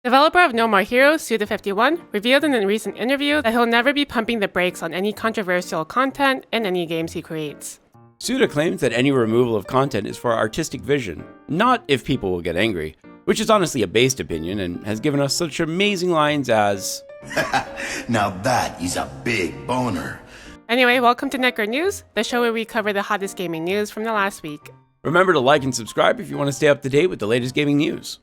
Developer of No More Heroes, Suda51, revealed in a recent interview that he'll never be pumping the brakes on any controversial content in any games he creates. Suda claims that any removal of content is for artistic vision, not if people will get angry, which is honestly a based opinion and has given us such amazing lines as, "Now that is a big boner." Anyway, welcome to NecroNews, the show where we cover the hottest gaming news from the last week. Remember to like and subscribe if you want to stay up to date with the latest gaming news.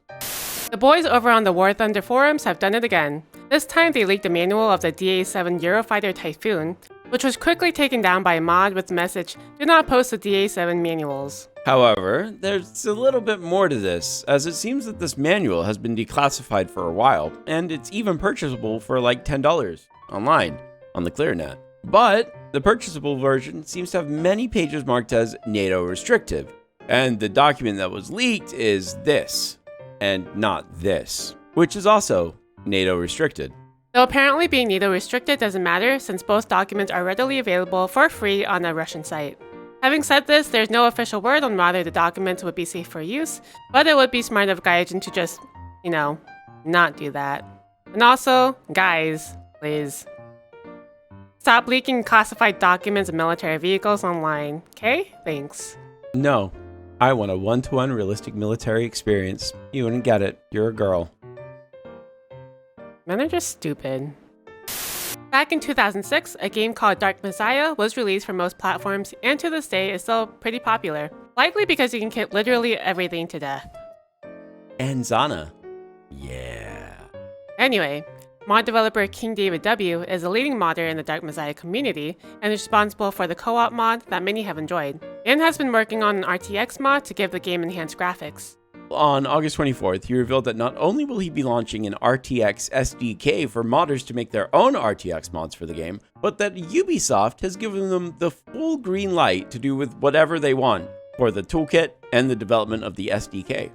The boys over on the War Thunder forums have done it again. This time they leaked a manual of the DA7 Eurofighter Typhoon, which was quickly taken down by a mod with the message, "Do not post the DA7 manuals." However, there's a little bit more to this, as it seems that this manual has been declassified for a while, and it's even purchasable for like $10 online on the ClearNet. But the purchasable version seems to have many pages marked as NATO restrictive, and the document that was leaked is this, and not this, which is also NATO restricted. Though apparently being NATO restricted doesn't matter since both documents are readily available for free on a Russian site. Having said this, there's no official word on whether the documents would be safe for use, but it would be smart of Gaijin to just, not do that. And also, guys, please, stop leaking classified documents of military vehicles online, okay? Thanks. No, I want a one-to-one realistic military experience. You wouldn't get it, you're a girl. Men are just stupid. Back in 2006, a game called Dark Messiah was released for most platforms and to this day is still pretty popular. Likely because you can kill literally everything to death. And Zana. Yeah. Anyway, mod developer King David W is a leading modder in the Dark Messiah community and is responsible for the co-op mod that many have enjoyed, and has been working on an RTX mod to give the game enhanced graphics. On August 24th, he revealed that not only will he be launching an RTX SDK for modders to make their own RTX mods for the game, but that Ubisoft has given them the full green light to do with whatever they want for the toolkit and the development of the SDK.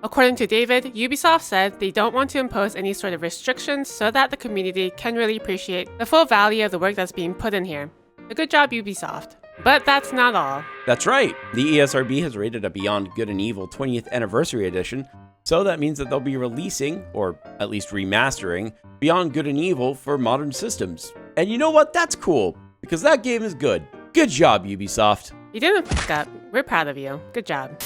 According to David, Ubisoft said they don't want to impose any sort of restrictions so that the community can really appreciate the full value of the work that's being put in here. A good job, Ubisoft. But that's not all. That's right, the ESRB has rated a Beyond Good and Evil 20th Anniversary Edition, so that means that they'll be releasing, or at least remastering, Beyond Good and Evil for modern systems. And you know what? That's cool, because that game is good. Good job, Ubisoft. You didn't fuck up. We're proud of you. Good job.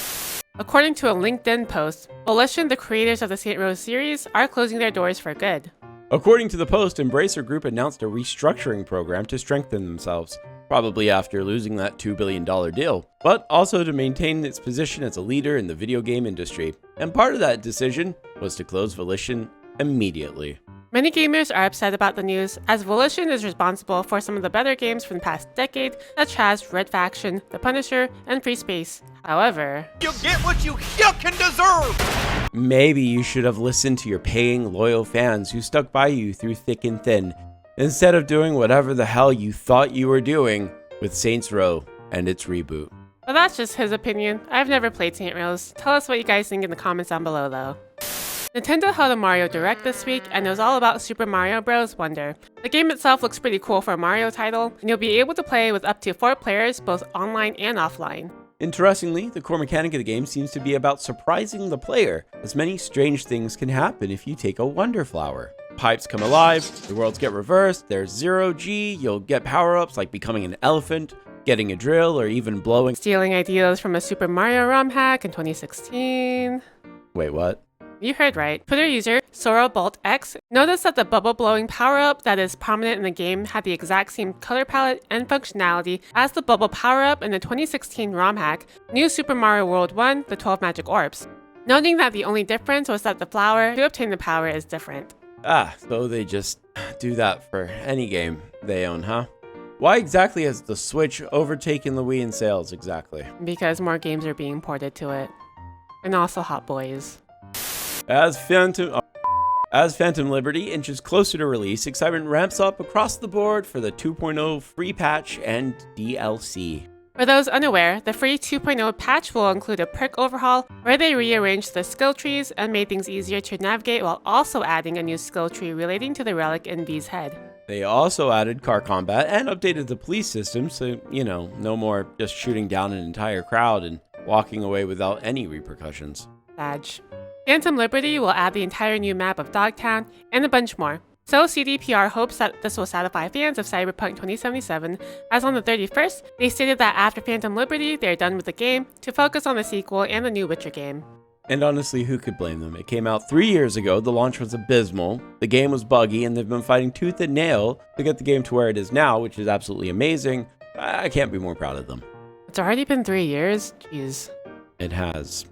According to a LinkedIn post, Volition, the creators of the Saints Row series, are closing their doors for good. According to the post, Embracer Group announced a restructuring program to strengthen themselves, probably after losing that $2 billion deal, but also to maintain its position as a leader in the video game industry. And part of that decision was to close Volition immediately. Many gamers are upset about the news, as Volition is responsible for some of the better games from the past decade, such as Red Faction, The Punisher, and Free Space. However, you get what you fucking deserve! Maybe you should have listened to your paying, loyal fans who stuck by you through thick and thin, instead of doing whatever the hell you thought you were doing with Saints Row and its reboot. Well, that's just his opinion. I've never played Saints Row. Tell us what you guys think in the comments down below, though. Nintendo held a Mario Direct this week, and it was all about Super Mario Bros. Wonder. The game itself looks pretty cool for a Mario title, and you'll be able to play with up to 4 players, both online and offline. Interestingly, the core mechanic of the game seems to be about surprising the player, as many strange things can happen if you take a Wonder Flower. Pipes come alive, the worlds get reversed, there's zero-G, you'll get power-ups like becoming an elephant, getting a drill, or even blowing. Stealing ideas from a Super Mario ROM hack in 2016. Wait, what? You heard right. Twitter user SorrelBoltX noticed that the bubble blowing power-up that is prominent in the game had the exact same color palette and functionality as the bubble power-up in the 2016 ROM hack, New Super Mario World 1, The 12 Magic Orbs, noting that the only difference was that the flower to obtain the power is different. So they just do that for any game they own, huh? Why exactly has the Switch overtaken the Wii in sales exactly? Because more games are being ported to it. And also Hot Boys. As Phantom Liberty inches closer to release, excitement ramps up across the board for the 2.0 free patch and DLC. For those unaware, the free 2.0 patch will include a perk overhaul where they rearranged the skill trees and made things easier to navigate while also adding a new skill tree relating to the relic in V's head. They also added car combat and updated the police system so, no more just shooting down an entire crowd and walking away without any repercussions. Badge. Phantom Liberty will add the entire new map of Dogtown, and a bunch more. So CDPR hopes that this will satisfy fans of Cyberpunk 2077, as on the 31st, they stated that after Phantom Liberty, they're done with the game to focus on the sequel and the new Witcher game. And honestly, who could blame them? It came out 3 years ago, the launch was abysmal, the game was buggy, and they've been fighting tooth and nail to get the game to where it is now, which is absolutely amazing. I can't be more proud of them. It's already been 3 years? Jeez. It has,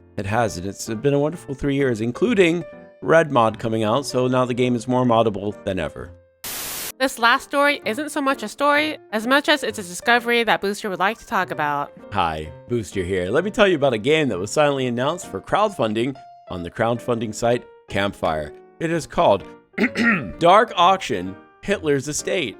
and it's been a wonderful 3 years, including Red Mod coming out, so now the game is more moddable than ever. This last story isn't so much a story, as much as it's a discovery that Booster would like to talk about. Hi, Booster here. Let me tell you about a game that was silently announced for crowdfunding on the crowdfunding site Campfire. It is called Dark Auction Hitler's Estate.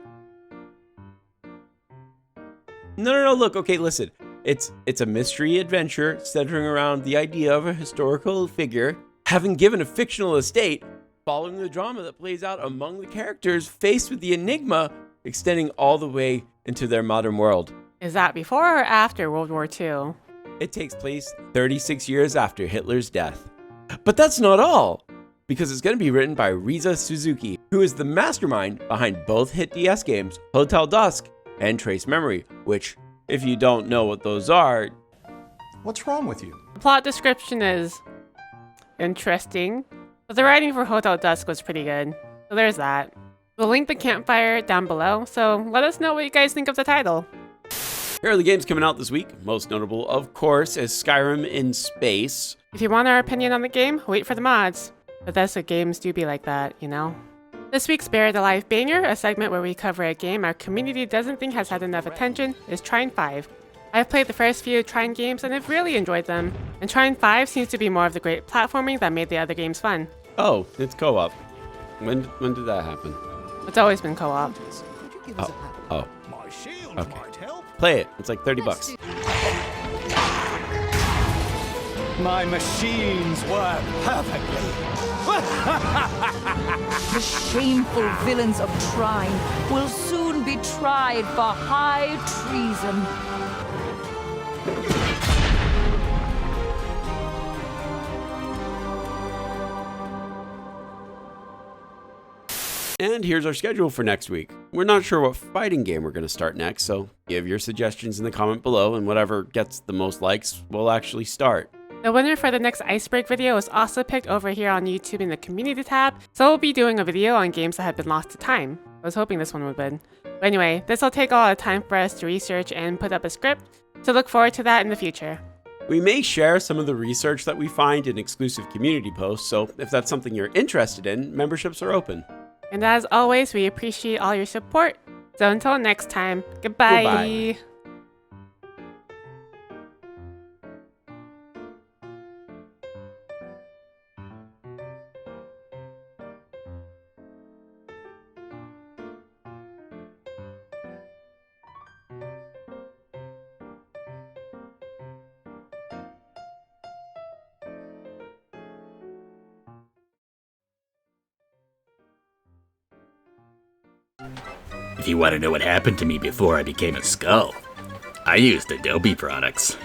No, look, okay, listen. It's a mystery adventure centering around the idea of a historical figure having given a fictional estate, following the drama that plays out among the characters faced with the enigma extending all the way into their modern world. Is that before or after World War II? It takes place 36 years after Hitler's death. But that's not all, because it's going to be written by Riza Suzuki, who is the mastermind behind both hit DS games Hotel Dusk and Trace Memory, which, if you don't know what those are... What's wrong with you? The plot description is interesting, but the writing for Hotel Dusk was pretty good, so there's that. We'll link the Campfire down below, so let us know what you guys think of the title. Here are the games coming out this week. Most notable, of course, is Skyrim in Space. If you want our opinion on the game, wait for the mods. Bethesda games do be like that, you know? This week's Buried Alive banger, a segment where we cover a game our community doesn't think has had enough attention, is Trine 5. I've played the first few Trine games and have really enjoyed them, and Trine 5 seems to be more of the great platforming that made the other games fun. Oh, it's co-op. When did that happen? It's always been co-op. Oh. My shield Okay. might help. Play it. It's like $30. My machines work perfectly. The shameful villains of Trine will soon be tried for high treason. And here's our schedule for next week. We're not sure what fighting game we're going to start next, so give your suggestions in the comment below, and whatever gets the most likes will actually start. The winner for the next Iceberg video was also picked over here on YouTube in the community tab, so we'll be doing a video on games that have been lost to time. I was hoping this one would win. But anyway, this will take a lot of time for us to research and put up a script, so look forward to that in the future. We may share some of the research that we find in exclusive community posts, so if that's something you're interested in, memberships are open. And as always, we appreciate all your support. So until next time, goodbye. Goodbye. If you want to know what happened to me before I became a skull, I used Adobe products.